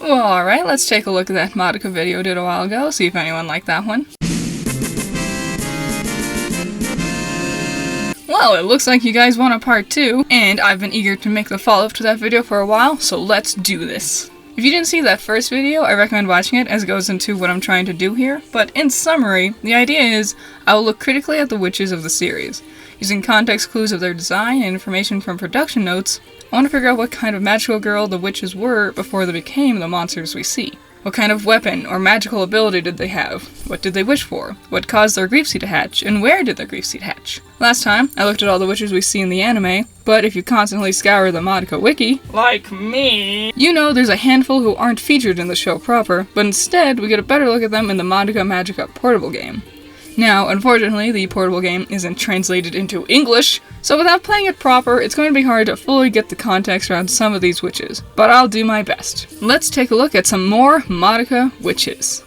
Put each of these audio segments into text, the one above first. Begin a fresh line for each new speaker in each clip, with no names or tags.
Well, alright, let's take a look at that Madoka video I did a while ago, see if anyone liked that one. Well, it looks like you guys want a part 2, and I've been eager to make the follow-up to that video for a while, so let's do this. If you didn't see that first video, I recommend watching it as it goes into what I'm trying to do here, but in summary, the idea is I will look critically at the witches of the series. Using context clues of their design and information from production notes, I want to figure out what kind of magical girl the witches were before they became the monsters we see. What kind of weapon or magical ability did they have? What did they wish for? What caused their grief seed to hatch? And where did their grief seed hatch? Last time, I looked at all the witches we see in the anime, but if you constantly scour the Madoka wiki, like me, you know there's a handful who aren't featured in the show proper, but instead we get a better look at them in the Madoka Magica portable game. Now, unfortunately, the portable game isn't translated into English, so without playing it proper, it's going to be hard to fully get the context around some of these witches, but I'll do my best. Let's take a look at some more Madoka witches.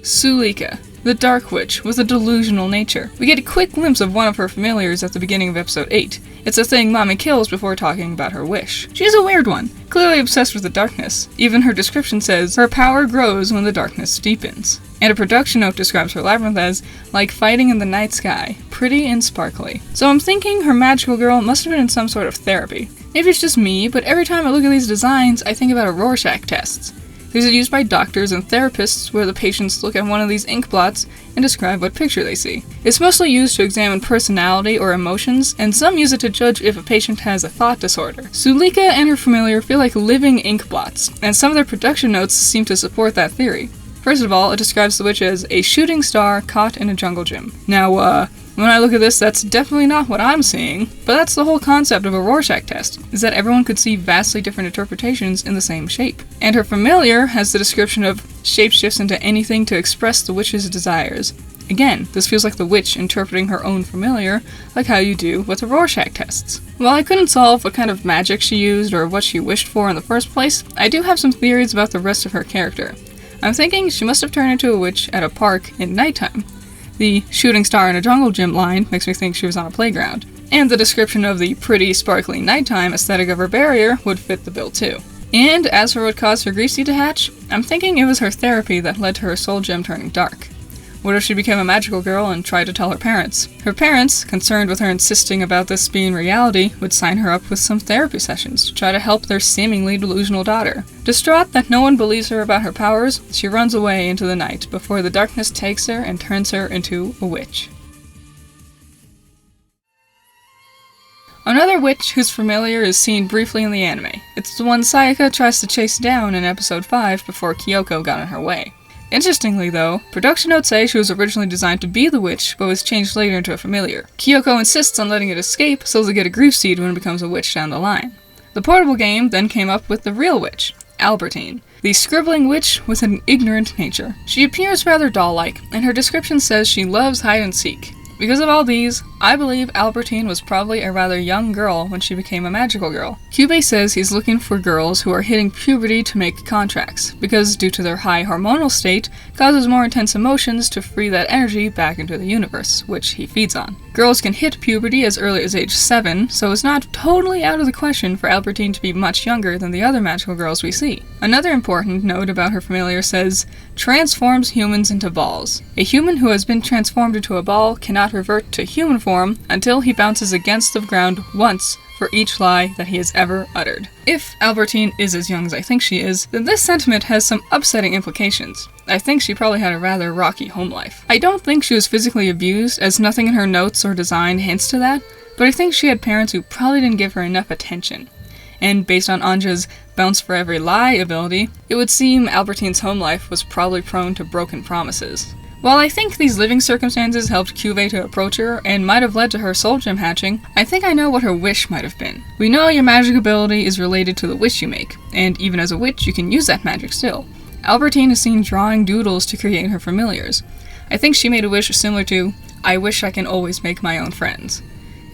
Suika, the Dark Witch with a delusional nature. We get a quick glimpse of one of her familiars at the beginning of episode 8. It's a thing Mommy kills before talking about her wish. She's a weird one, clearly obsessed with the darkness. Even her description says, her power grows when the darkness deepens. And a production note describes her labyrinth as, like fighting in the night sky, pretty and sparkly. So I'm thinking her magical girl must have been in some sort of therapy. Maybe it's just me, but every time I look at these designs, I think about Rorschach tests. These are used by doctors and therapists where the patients look at one of these ink blots and describe what picture they see. It's mostly used to examine personality or emotions, and some use it to judge if a patient has a thought disorder. Suika and her familiar feel like living ink blots, and some of their production notes seem to support that theory. First of all, it describes the witch as a shooting star caught in a jungle gym. Now, when I look at this, that's definitely not what I'm seeing, but that's the whole concept of a Rorschach test, is that everyone could see vastly different interpretations in the same shape. And her familiar has the description of shapeshifts into anything to express the witch's desires. Again, this feels like the witch interpreting her own familiar, like how you do with the Rorschach tests. While I couldn't solve what kind of magic she used or what she wished for in the first place, I do have some theories about the rest of her character. I'm thinking she must have turned into a witch at a park in nighttime. The shooting star in a jungle gym line makes me think she was on a playground. And the description of the pretty, sparkly nighttime aesthetic of her barrier would fit the bill too. And as for what caused her grief seed to hatch, I'm thinking it was her therapy that led to her soul gem turning dark. What if she became a magical girl and tried to tell her parents? Her parents, concerned with her insisting about this being reality, would sign her up with some therapy sessions to try to help their seemingly delusional daughter. Distraught that no one believes her about her powers, she runs away into the night before the darkness takes her and turns her into a witch. Another witch whose familiar is seen briefly in the anime. It's the one Suika tries to chase down in episode 5 before Kyoko got in her way. Interestingly though, production notes say she was originally designed to be the witch, but was changed later into a familiar. Kyoko insists on letting it escape so they'll get a grief seed when it becomes a witch down the line. The portable game then came up with the real witch, Albertine, the scribbling witch with an ignorant nature. She appears rather doll-like, and her description says she loves hide and seek. Because of all these, I believe Albertine was probably a rather young girl when she became a magical girl. Kyubei says he's looking for girls who are hitting puberty to make contracts, because due to their high hormonal state, causes more intense emotions to free that energy back into the universe, which he feeds on. Girls can hit puberty as early as age 7, so it's not totally out of the question for Albertine to be much younger than the other magical girls we see. Another important note about her familiar says, transforms humans into balls. A human who has been transformed into a ball cannot revert to human form until he bounces against the ground once for each lie that he has ever uttered. If Albertine is as young as I think she is, then this sentiment has some upsetting implications. I think she probably had a rather rocky home life. I don't think she was physically abused, as nothing in her notes or design hints to that, but I think she had parents who probably didn't give her enough attention. And based on Anja's bounce for every lie ability, it would seem Albertine's home life was probably prone to broken promises. While I think these living circumstances helped Kyubei to approach her and might have led to her soul gem hatching, I think I know what her wish might have been. We know your magic ability is related to the wish you make, and even as a witch you can use that magic still. Albertine is seen drawing doodles to create her familiars. I think she made a wish similar to, I wish I can always make my own friends.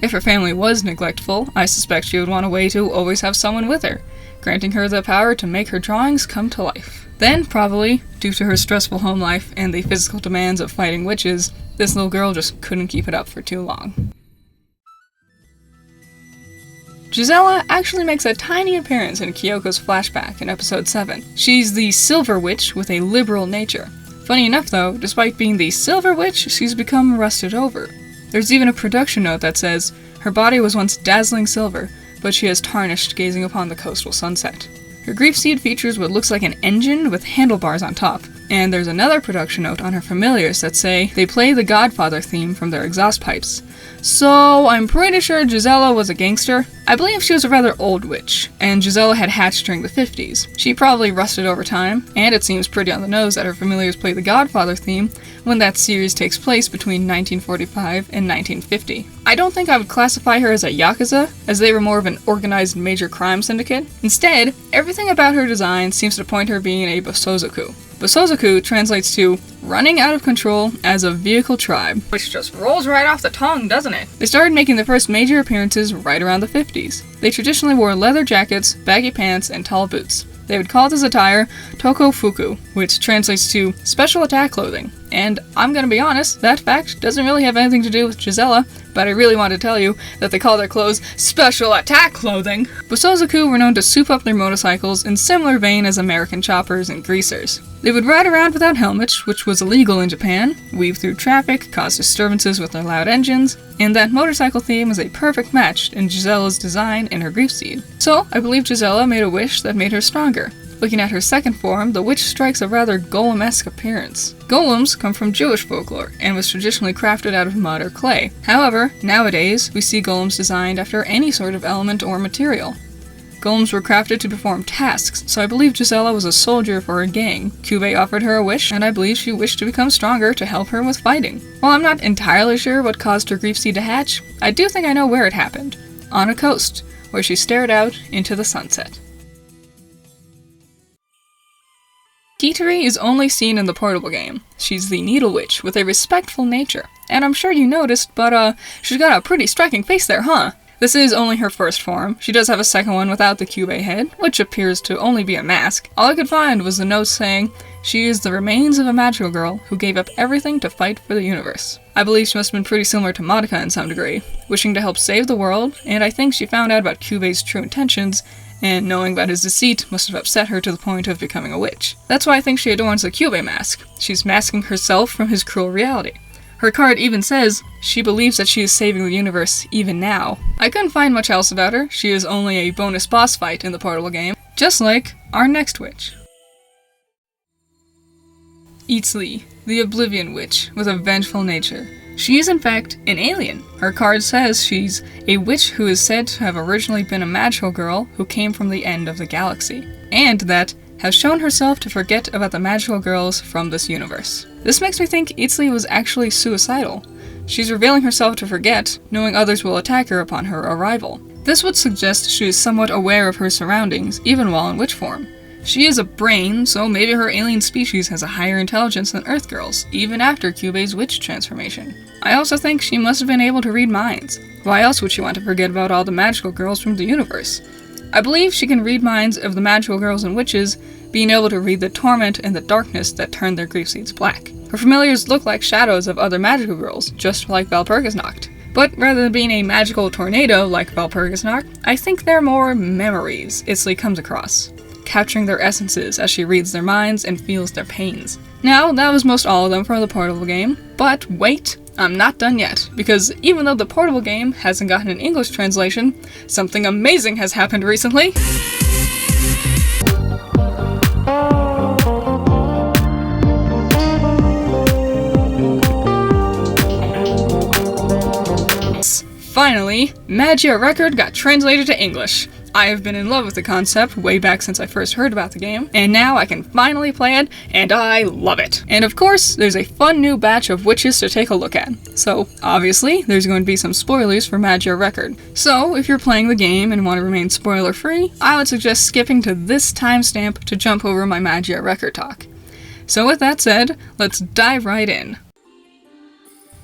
If her family was neglectful, I suspect she would want a way to always have someone with her, granting her the power to make her drawings come to life. Then, probably, due to her stressful home life and the physical demands of fighting witches, This little girl just couldn't keep it up for too long. Jazella actually makes a tiny appearance in Kyoko's flashback in episode 7. She's the Silver Witch with a liberal nature. Funny enough though, despite being the Silver Witch, she's become rusted over. There's even a production note that says, her body was once dazzling silver, but she has tarnished gazing upon the coastal sunset. Her grief seed features what looks like an engine with handlebars on top, and there's another production note on her familiars that say they play the Godfather theme from their exhaust pipes. So I'm pretty sure Jazella was a gangster. I believe she was a rather old witch, and Jazella had hatched during the 50s. She probably rusted over time, and it seems pretty on the nose that her familiars play the Godfather theme when that series takes place between 1945 and 1950. I don't think I would classify her as a yakuza, as they were more of an organized major crime syndicate. Instead, everything about her design seems to point her being a bosozoku. Bosozoku translates to running out of control as a vehicle tribe, which just rolls right off the tongue, doesn't it? They started making their first major appearances right around the 50s. They traditionally wore leather jackets, baggy pants, and tall boots. They would call this attire Tokofuku, which translates to special attack clothing. And I'm gonna be honest, that fact doesn't really have anything to do with Jazella, but I really want to tell you that they call their clothes special attack clothing. Bosozoku were known to soup up their motorcycles in similar vein as American choppers and greasers. They would ride around without helmets, which was illegal in Japan, weave through traffic, cause disturbances with their loud engines, and that motorcycle theme is a perfect match in Jazella's design and her grief seed. So, I believe Jazella made a wish that made her stronger. Looking at her second form, the witch strikes a rather golem-esque appearance. Golems come from Jewish folklore, and was traditionally crafted out of mud or clay. However, nowadays, we see golems designed after any sort of element or material. Golems were crafted to perform tasks, so I believe Jazella was a soldier for a gang. Kyubey offered her a wish, and I believe she wished to become stronger to help her with fighting. While I'm not entirely sure what caused her grief seed to hatch, I do think I know where it happened. On a coast, where she stared out into the sunset. Kiri is only seen in the portable game. She's the Needle Witch with a respectful nature. And I'm sure you noticed, but she's got a pretty striking face there, huh? This is only her first form. She does have a second one without the Kyubey head, which appears to only be a mask. All I could find was the note saying, she is the remains of a magical girl who gave up everything to fight for the universe. I believe she must have been pretty similar to Madoka in some degree, wishing to help save the world, and I think she found out about Kyubey's true intentions, and knowing about his deceit must have upset her to the point of becoming a witch. That's why I think she adorns the Kyubey mask. She's masking herself from his cruel reality. Her card even says she believes that she is saving the universe even now. I couldn't find much else about her. She is only a bonus boss fight in the portable game, just like our next witch. Itzli, the Oblivion Witch with a vengeful nature. She is in fact an alien. Her card says she's a witch who is said to have originally been a magical girl who came from the end of the galaxy, and that has shown herself to forget about the magical girls from this universe. This makes me think Itzli was actually suicidal. She's revealing herself to forget, knowing others will attack her upon her arrival. This would suggest she is somewhat aware of her surroundings, even while in witch form. She is a brain, so maybe her alien species has a higher intelligence than Earth girls, even after Kyubey's witch transformation. I also think she must have been able to read minds. Why else would she want to forget about all the magical girls from the universe? I believe she can read minds of the magical girls and witches, being able to read the torment and the darkness that turned their grief seeds black. Her familiars look like shadows of other magical girls, just like Walpurgisnacht. But rather than being a magical tornado like Walpurgisnacht, I think they're more memories Itzli comes across, capturing their essences as she reads their minds and feels their pains. Now, that was most all of them for the portable game, but wait, I'm not done yet, because even though the portable game hasn't gotten an English translation, something amazing has happened recently. Finally, Magia Record got translated to English. I have been in love with the concept way back since I first heard about the game, and now I can finally play it, and I love it. And of course, there's a fun new batch of witches to take a look at. So, obviously, there's going to be some spoilers for Magia Record. So, if you're playing the game and want to remain spoiler-free, I would suggest skipping to this timestamp to jump over my Magia Record talk. So with that said, let's dive right in.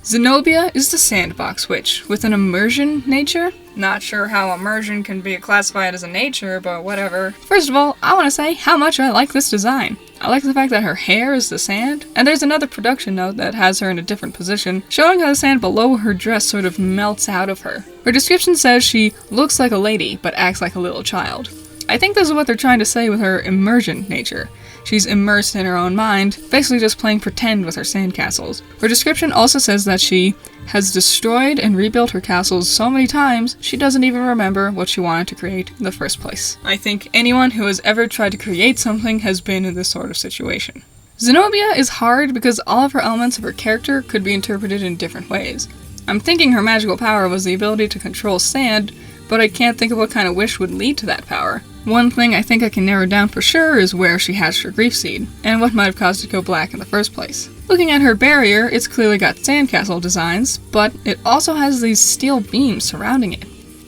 Zenobia is the sandbox witch with an immersion nature. Not sure how immersion can be classified as a nature, but whatever. First of all, I want to say how much I like this design. I like the fact that her hair is the sand, and there's another production note that has her in a different position, showing how the sand below her dress sort of melts out of her. Her description says she looks like a lady, but acts like a little child. I think this is what they're trying to say with her immersion nature. She's immersed in her own mind, basically just playing pretend with her sandcastles. Her description also says that she has destroyed and rebuilt her castles so many times, she doesn't even remember what she wanted to create in the first place. I think anyone who has ever tried to create something has been in this sort of situation. Zenobia is hard because all of her elements of her character could be interpreted in different ways. I'm thinking her magical power was the ability to control sand, but I can't think of what kind of wish would lead to that power. One thing I think I can narrow down for sure is where she hatched her grief seed, and what might have caused it to go black in the first place. Looking at her barrier, it's clearly got sandcastle designs, but it also has these steel beams surrounding it.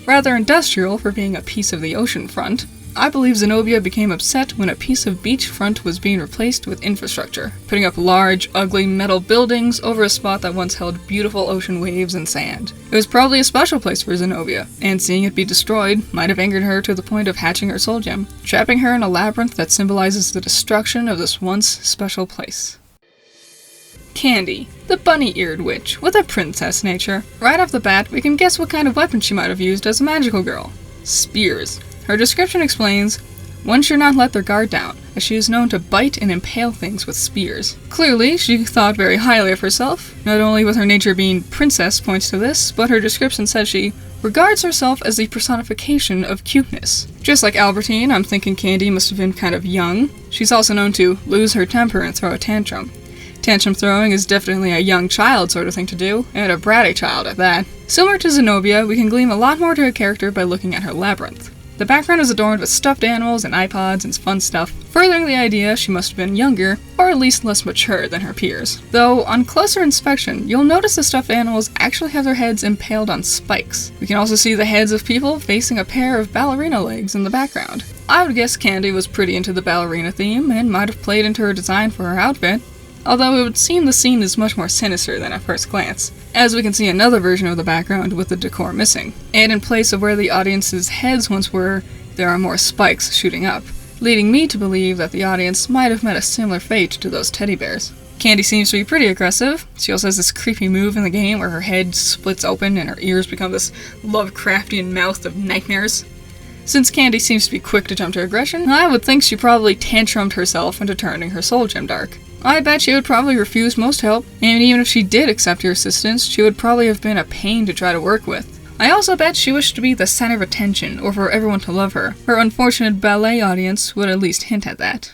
Rather industrial for being a piece of the ocean front. I believe Zenobia became upset when a piece of beachfront was being replaced with infrastructure, putting up large, ugly metal buildings over a spot that once held beautiful ocean waves and sand. It was probably a special place for Zenobia, and seeing it be destroyed might have angered her to the point of hatching her soul gem, trapping her in a labyrinth that symbolizes the destruction of this once special place. Candy, the bunny-eared witch, with a princess nature. Right off the bat, we can guess what kind of weapon she might have used as a magical girl. Spears. Her description explains, one should not let their guard down, as she is known to bite and impale things with spears. Clearly, she thought very highly of herself. Not only with her nature being princess points to this, but her description says she regards herself as the personification of cuteness. Just like Albertine, I'm thinking Candy must have been kind of young. She's also known to lose her temper and throw a tantrum. Tantrum throwing is definitely a young child sort of thing to do, and a bratty child at that. Similar to Zenobia, we can glean a lot more to her character by looking at her labyrinth. The background is adorned with stuffed animals and iPods and fun stuff, furthering the idea she must have been younger, or at least less mature than her peers. Though, on closer inspection, you'll notice the stuffed animals actually have their heads impaled on spikes. We can also see the heads of people facing a pair of ballerina legs in the background. I would guess Candy was pretty into the ballerina theme, and might have played into her design for her outfit, although it would seem the scene is much more sinister than at first glance, as we can see another version of the background with the decor missing. And in place of where the audience's heads once were, there are more spikes shooting up, leading me to believe that the audience might have met a similar fate to those teddy bears. Candy seems to be pretty aggressive. She also has this creepy move in the game where her head splits open and her ears become this Lovecraftian mouth of nightmares. Since Candy seems to be quick to jump to aggression, I would think she probably tantrumed herself into turning her soul gem dark. I bet she would probably refuse most help, and even if she did accept your assistance, she would probably have been a pain to try to work with. I also bet she wished to be the center of attention, or for everyone to love her. Her unfortunate ballet audience would at least hint at that.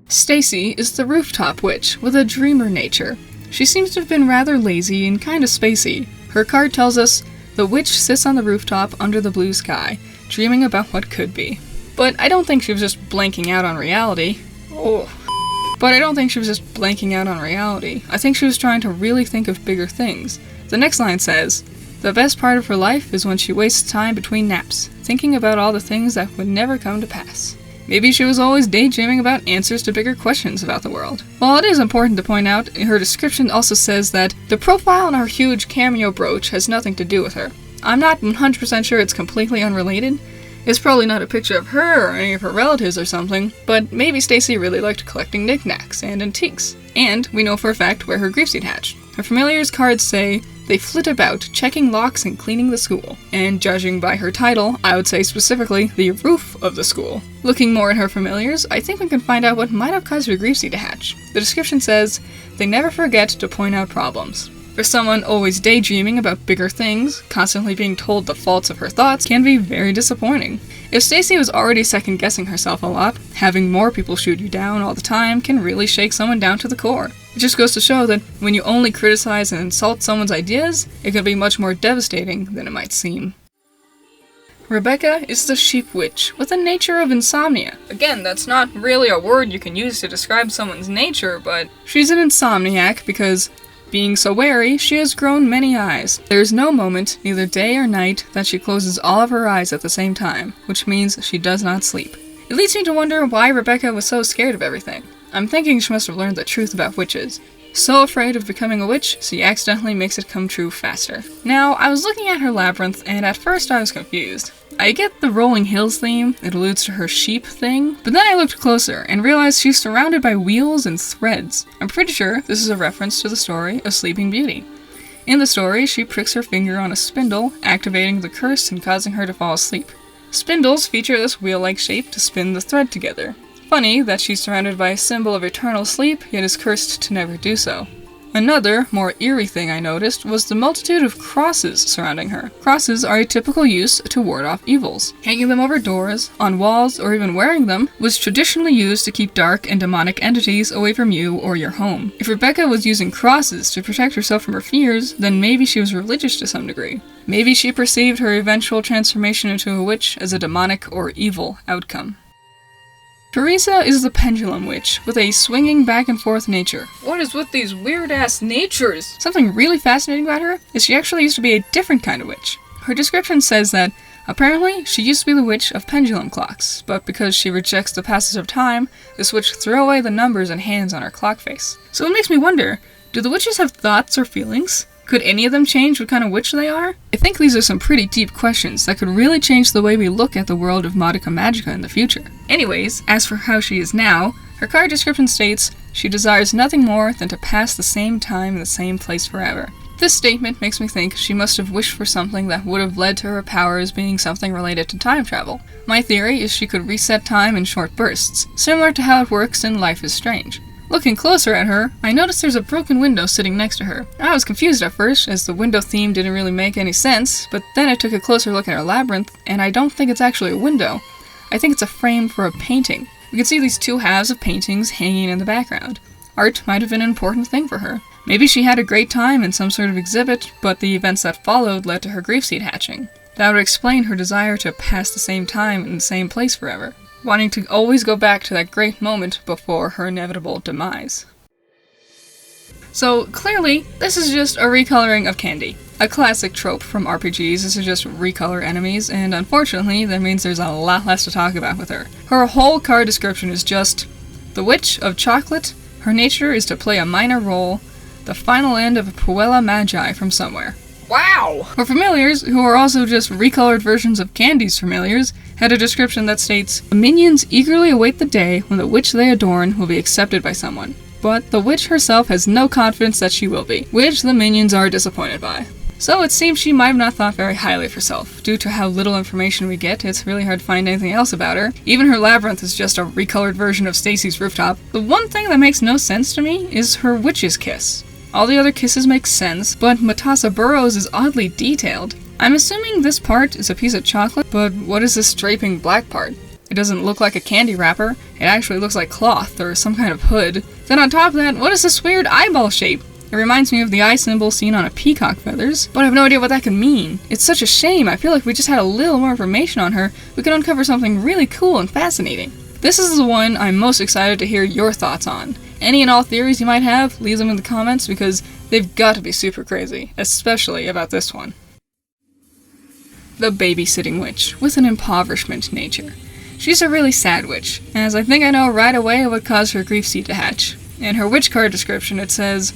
Stacy is the rooftop witch, with a dreamer nature. She seems to have been rather lazy and kinda spacey. Her card tells us, the witch sits on the rooftop under the blue sky, dreaming about what could be. But I don't think she was just blanking out on reality. I think she was trying to really think of bigger things. The next line says, the best part of her life is when she wastes time between naps, thinking about all the things that would never come to pass. Maybe she was always daydreaming about answers to bigger questions about the world. While it is important to point out, her description also says that the profile on her huge cameo brooch has nothing to do with her. I'm not 100% sure it's completely unrelated. It's probably not a picture of her or any of her relatives or something, but maybe Stacy really liked collecting knickknacks and antiques. And we know for a fact where her grief seed hatched. Her familiar's cards say, they flit about, checking locks and cleaning the school. And judging by her title, I would say specifically, the roof of the school. Looking more at her familiars, I think we can find out what might have caused her grief seed to hatch. The description says, they never forget to point out problems. For someone always daydreaming about bigger things, constantly being told the faults of her thoughts can be very disappointing. If Stacy was already second-guessing herself a lot, having more people shoot you down all the time can really shake someone down to the core. It just goes to show that when you only criticize and insult someone's ideas, it can be much more devastating than it might seem. Rebecca is the sheep witch, with a nature of insomnia. Again, that's not really a word you can use to describe someone's nature, but she's an insomniac because, being so wary, she has grown many eyes. There is no moment, neither day or night, that she closes all of her eyes at the same time, which means she does not sleep. It leads me to wonder why Rebecca was so scared of everything. I'm thinking she must have learned the truth about witches. So afraid of becoming a witch, she accidentally makes it come true faster. Now, I was looking at her labyrinth, and at first I was confused. I get the rolling hills theme, it alludes to her sheep thing, but then I looked closer and realized she's surrounded by wheels and threads. I'm pretty sure this is a reference to the story of Sleeping Beauty. In the story, she pricks her finger on a spindle, activating the curse and causing her to fall asleep. Spindles feature this wheel-like shape to spin the thread together. Funny that she's surrounded by a symbol of eternal sleep, yet is cursed to never do so. Another, more eerie thing I noticed was the multitude of crosses surrounding her. Crosses are a typical use to ward off evils. Hanging them over doors, on walls, or even wearing them was traditionally used to keep dark and demonic entities away from you or your home. If Rebecca was using crosses to protect herself from her fears, then maybe she was religious to some degree. Maybe she perceived her eventual transformation into a witch as a demonic or evil outcome. Theresa is the pendulum witch, with a swinging back and forth nature. What is with these weird-ass natures? Something really fascinating about her is she actually used to be a different kind of witch. Her description says that, apparently, she used to be the witch of pendulum clocks, but because she rejects the passage of time, this witch threw away the numbers and hands on her clock face. So it makes me wonder, do the witches have thoughts or feelings? Could any of them change what kind of witch they are? I think these are some pretty deep questions that could really change the way we look at the world of Madoka Magica in the future. Anyways, as for how she is now, her card description states, she desires nothing more than to pass the same time in the same place forever. This statement makes me think she must have wished for something that would have led to her powers being something related to time travel. My theory is she could reset time in short bursts, similar to how it works in Life is Strange. Looking closer at her, I noticed there's a broken window sitting next to her. I was confused at first, as the window theme didn't really make any sense, but then I took a closer look at her labyrinth, and I don't think it's actually a window. I think it's a frame for a painting. We can see these two halves of paintings hanging in the background. Art might have been an important thing for her. Maybe she had a great time in some sort of exhibit, but the events that followed led to her grief seed hatching. That would explain her desire to pass the same time in the same place forever, wanting to always go back to that great moment before her inevitable demise. So, clearly, this is just a recoloring of Candy. A classic trope from RPGs is to just recolor enemies, and unfortunately, that means there's a lot less to talk about with her. Her whole card description is just the Witch of Chocolate, her nature is to play a minor role, the final end of a Poliola Magi from somewhere. Wow! Her familiars, who are also just recolored versions of Candy's familiars, had a description that states, the minions eagerly await the day when the witch they adorn will be accepted by someone. But the witch herself has no confidence that she will be, which the minions are disappointed by. So it seems she might have not thought very highly of herself. Due to how little information we get, it's really hard to find anything else about her. Even her labyrinth is just a recolored version of Stacy's rooftop. The one thing that makes no sense to me is her witch's kiss. All the other kisses make sense, but Matasa Burrows is oddly detailed. I'm assuming this part is a piece of chocolate, but what is this draping black part? It doesn't look like a candy wrapper, it actually looks like cloth or some kind of hood. Then on top of that, what is this weird eyeball shape? It reminds me of the eye symbol seen on a peacock feathers, but I have no idea what that could mean. It's such a shame. I feel like if we just had a little more information on her, we could uncover something really cool and fascinating. This is the one I'm most excited to hear your thoughts on. Any and all theories you might have, leave them in the comments because they've got to be super crazy, especially about this one. The Babysitting Witch, with an impoverishment nature. She's a really sad witch, as I think I know right away what caused her grief seed to hatch. In her witch card description it says,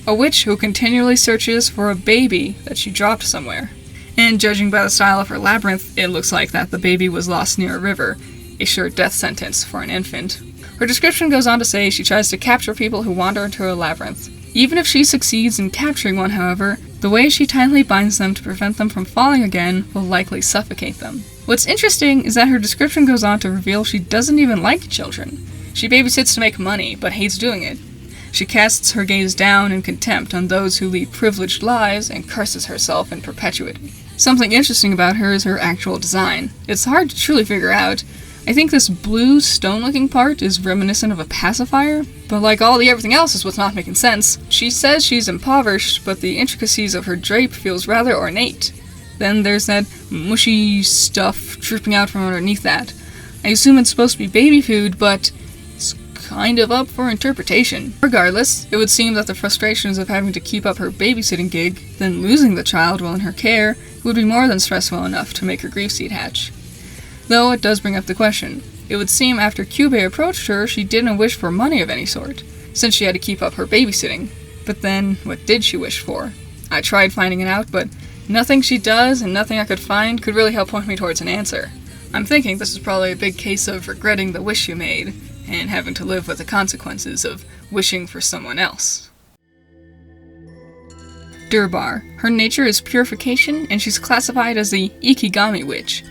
a witch who continually searches for a baby that she dropped somewhere. And judging by the style of her labyrinth, it looks like that the baby was lost near a river, a sure death sentence for an infant. Her description goes on to say she tries to capture people who wander into her labyrinth. Even if she succeeds in capturing one, however, the way she tightly binds them to prevent them from falling again will likely suffocate them. What's interesting is that her description goes on to reveal she doesn't even like children. She babysits to make money, but hates doing it. She casts her gaze down in contempt on those who lead privileged lives and curses herself in perpetuity. Something interesting about her is her actual design. It's hard to truly figure out. I think this blue stone-looking part is reminiscent of a pacifier, but like all the everything else is what's not making sense. She says she's impoverished, but the intricacies of her drape feels rather ornate. Then there's that mushy stuff dripping out from underneath that. I assume it's supposed to be baby food, but it's kind of up for interpretation. Regardless, it would seem that the frustrations of having to keep up her babysitting gig, then losing the child while in her care, would be more than stressful enough to make her grief seed hatch. Though it does bring up the question. It would seem after Kyubey approached her, she didn't wish for money of any sort, since she had to keep up her babysitting. But then, what did she wish for? I tried finding it out, but Nothing she does and nothing I could find could really help point me towards an answer. I'm thinking this is probably a big case of regretting the wish you made, and having to live with the consequences of wishing for someone else. Durbar. Her nature is purification, and she's classified as the Ikigami witch.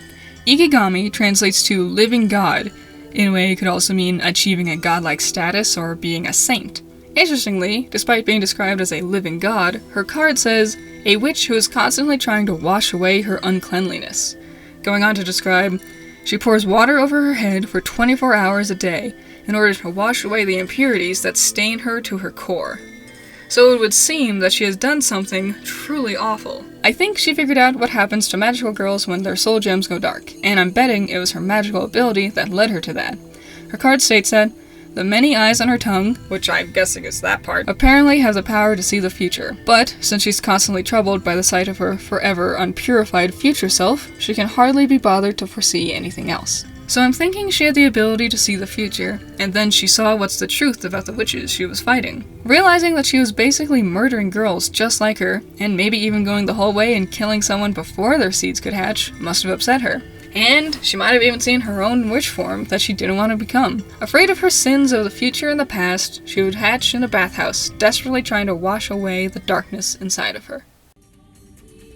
Ikigami translates to living god. In a way, it could also mean achieving a godlike status or being a saint. Interestingly, despite being described as a living god, her card says, a witch who is constantly trying to wash away her uncleanliness. Going on to describe, she pours water over her head for 24 hours a day in order to wash away the impurities that stain her to her core. So it would seem that she has done something truly awful. I think she figured out what happens to magical girls when their soul gems go dark, and I'm betting it was her magical ability that led her to that. Her card states that the many eyes on her tongue, which I'm guessing is that part, apparently have the power to see the future. But since she's constantly troubled by the sight of her forever unpurified future self, she can hardly be bothered to foresee anything else. So I'm thinking she had the ability to see the future, and then she saw what's the truth about the witches she was fighting. Realizing that she was basically murdering girls just like her, and maybe even going the whole way and killing someone before their seeds could hatch, must have upset her. And she might have even seen her own witch form that she didn't want to become. Afraid of her sins of the future and the past, she would hatch in a bathhouse, desperately trying to wash away the darkness inside of her.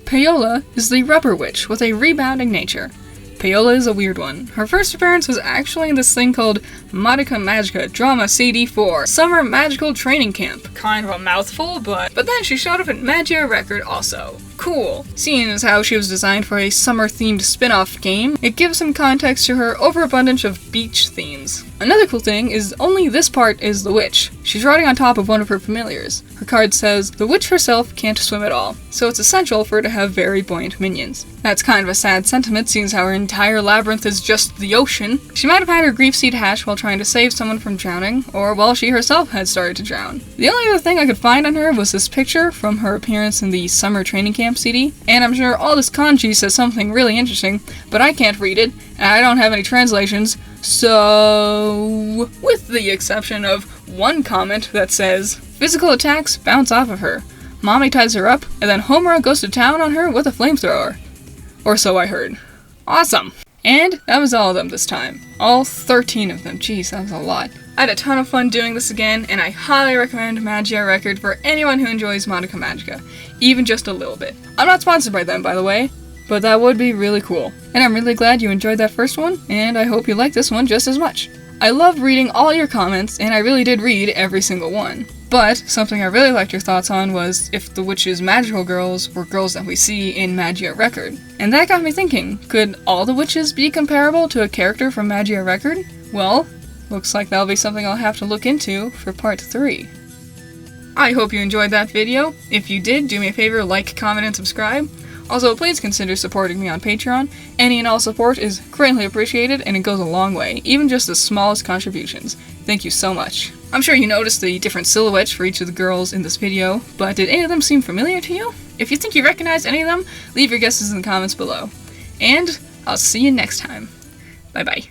Poliola is the rubber witch with a rebounding nature. Poliola is a weird one. Her first appearance was actually in this thing called Madoka Magica Drama CD4 Summer Magical Training Camp. Kind of a mouthful, but then she showed up at Magia Record also. Cool. Seeing as how she was designed for a summer-themed spin-off game, it gives some context to her overabundance of beach themes. Another cool thing is only this part is the witch. She's riding on top of one of her familiars. Her card says, the witch herself can't swim at all, so it's essential for her to have very buoyant minions. That's kind of a sad sentiment, seeing as how her entire labyrinth is just the ocean. She might have had her grief seed hatch while trying to save someone from drowning, or while she herself had started to drown. The only other thing I could find on her was this picture from her appearance in the Summer Training Camp CD, and I'm sure all this kanji says something really interesting, but I can't read it, and I don't have any translations, so with the exception of one comment that says, physical attacks bounce off of her. Mommy ties her up, and then Homura goes to town on her with a flamethrower. Or so I heard. Awesome! And that was all of them this time. All 13 of them. Jeez, that was a lot. I had a ton of fun doing this again, and I highly recommend Magia Record for anyone who enjoys Madoka Magica, even just a little bit. I'm not sponsored by them, by the way, but that would be really cool. And I'm really glad you enjoyed that first one, and I hope you like this one just as much. I love reading all your comments, and I really did read every single one. But something I really liked your thoughts on was if the witches' magical girls were girls that we see in Magia Record. And that got me thinking, could all the witches be comparable to a character from Magia Record? Well, looks like that'll be something I'll have to look into for part 3. I hope you enjoyed that video. If you did, do me a favor, like, comment, and subscribe. Also, please consider supporting me on Patreon. Any and all support is greatly appreciated, and it goes a long way, even just the smallest contributions. Thank you so much. I'm sure you noticed the different silhouettes for each of the girls in this video, but did any of them seem familiar to you? If you think you recognize any of them, leave your guesses in the comments below. And I'll see you next time. Bye bye.